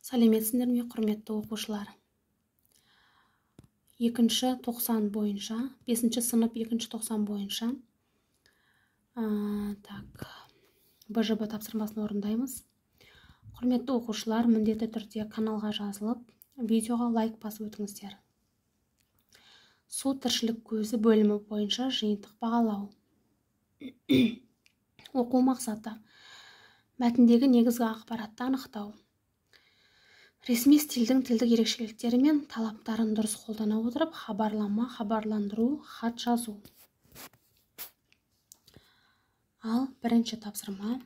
Сәлеметсіңдер ме, құрметті оқушылар? 2-ші тоқсан бойынша, 5-ші сынып 2-ші тоқсан бойынша БЖБ тапсырмасын орындаймыз. Құрметті оқушылар, міндетті түрде каналға жазылып, видеоға лайк басып өтіңіздер. Су тіршілік көзі бөлімі бойынша жиынтық бағалау. Оқу мақсаты: мәтіндегі негізгі ақпаратты анықтау. Ресми стильдің тілдік ерекшеліктері мен талаптарын дұрыс қолдана отырып, хабарлама, хабарландыру, хат жазу. Ал бірінші тапсырма.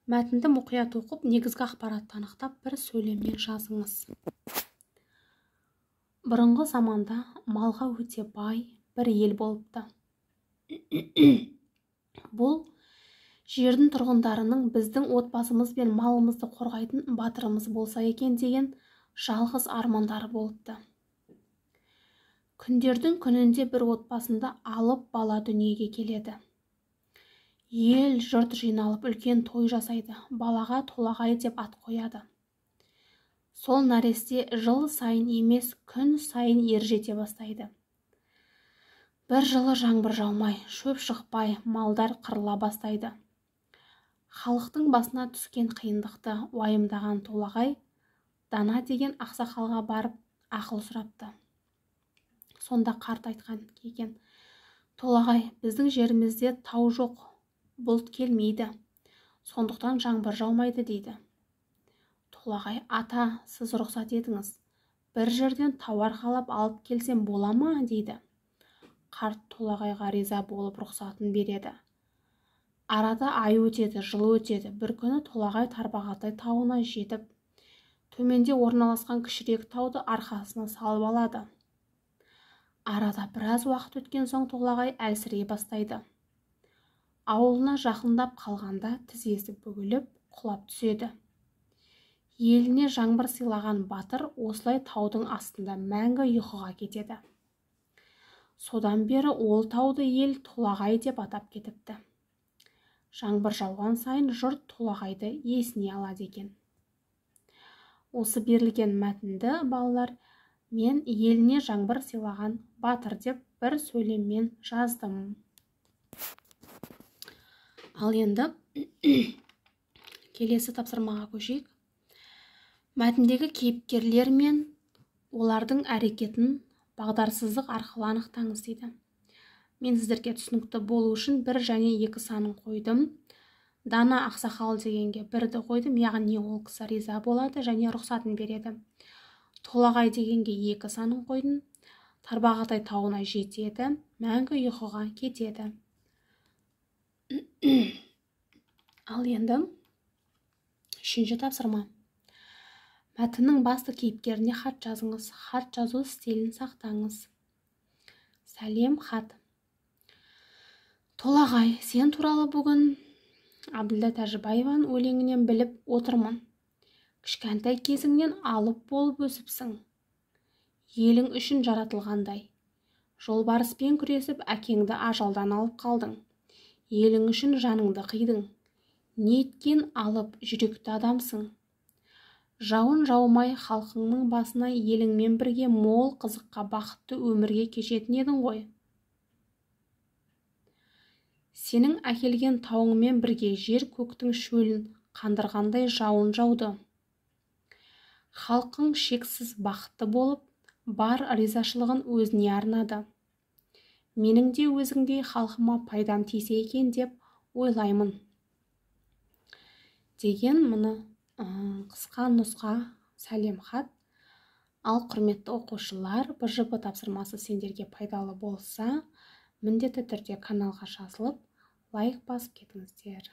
Мәтінді мұқият оқып, негізгі ақпаратты анықтап, бір сөйлеммен жазыңыз. Бұрынғы заманда малға өте бай бір ел болыпты. Бұл жердің тұрғындарының біздің отбасымыз бен малымызды қорғайтын батырымыз болса екен деген жалғыз армандары болыпты. Күндердің күнінде бір отбасында алып бала дүниеге келеді. Ел жұрт жиналып үлкен той жасайды, балаға толағай деп ат қояды. Сол нәресте жыл сайын емес, күн сайын ержете бастайды. Бір жылы жаңбыр жаумай, шөп шықпай, малдар қырыла бастайды. Халықтың басына түскен қиындықты уайымдаған толағай Дана деген ақсақалға барып ақыл сұрапты. Сонда қарт айтқан екен: толағай, біздің жерімізде тау жоқ, бұлт келмейді, сондықтан жаңбыр жаумайды дейді. Толағай: ата, сіз рұқсат етіңіз, бір жерден тауар арқалап алып келсем бола ма дейді. Қарт толағайға риза болып рұқсатын береді. Арада ай өтеді, жыл өтеді. Бір күні толағай Тарбағатай тауына жетіп, төменде орналасқан кішірек тауды арқасына салып алады. Арада біраз уақыт өткен соң толағай әлсірей бастайды. Ауылына жақындап қалғанда тізесі бүгіліп, құлап түседі. Еліне жаңбыр сыйлаған батыр осылай таудың астында мәңгі ұйқыға кетеді. Содан бері ол тауды ел толағай деп атап кетіпті. Жаңбыр жауған сайын жұрт толағайды есіне алады екен. Осы берілген мәтінді балалар мен еліне жаңбыр сыйлаған батыр деп бір сөйлеммен жаздым. Ал енді келесі тапсырмаға көшейік. Мәтіндегі кейіпкерлер мен олардың әрекетін бағдарсыздық арқылы анықтаңыз дейді. Мен сіздерге түсінікті болу үшін 1 және 2 санын қойдым. Дана ақсақал дегенге 1-ді қойдым, яғни ол кісі риза болады және рұқсатын береді. Толағай дегенге 2 санын қойдым. Тарбағатай тауына жетеді, мәңгі ұйқыға кетеді. Ал енді 3-ші тапсырма. Мәтіннің басты кейіпкеріне хат жазыңыз. Хат жазу стилін сақтаңыз. Сәлем, хат. Толағай, сен туралы бүгін Абділда Тәжібаеваның өлеңінен біліп отырмын. Кішкентай кезіңнен алып болып өсіпсің. Елің үшін жаратылғандай. Жолбарыспен күресіп, әкеңді ажалдан алып қалдың. Елің үшін жаныңды қидың. Неткен алып жүректі адамсың. Жауын жаумай халқыңның басына еліңмен бірге мол қызыққа бақытты өмірге кешетін едің ғой. Сенің әкелген тауыңмен бірге жер көктің шөлін қандырғандай жауын жауды. Халқың шексіз бақытты болып, бар ризашылығын өзіне арнады. Менің де өзіңдей халқыма пайдам тисе екен деп ойлаймын. Деген мұны қысқа нұсқа сәлем хат. Ал құрметті оқушылар, БЖБ тапсырмасы сендерге пайдалы болса, міндетті түрде каналға жазылып, лайк басып кетіңіздер.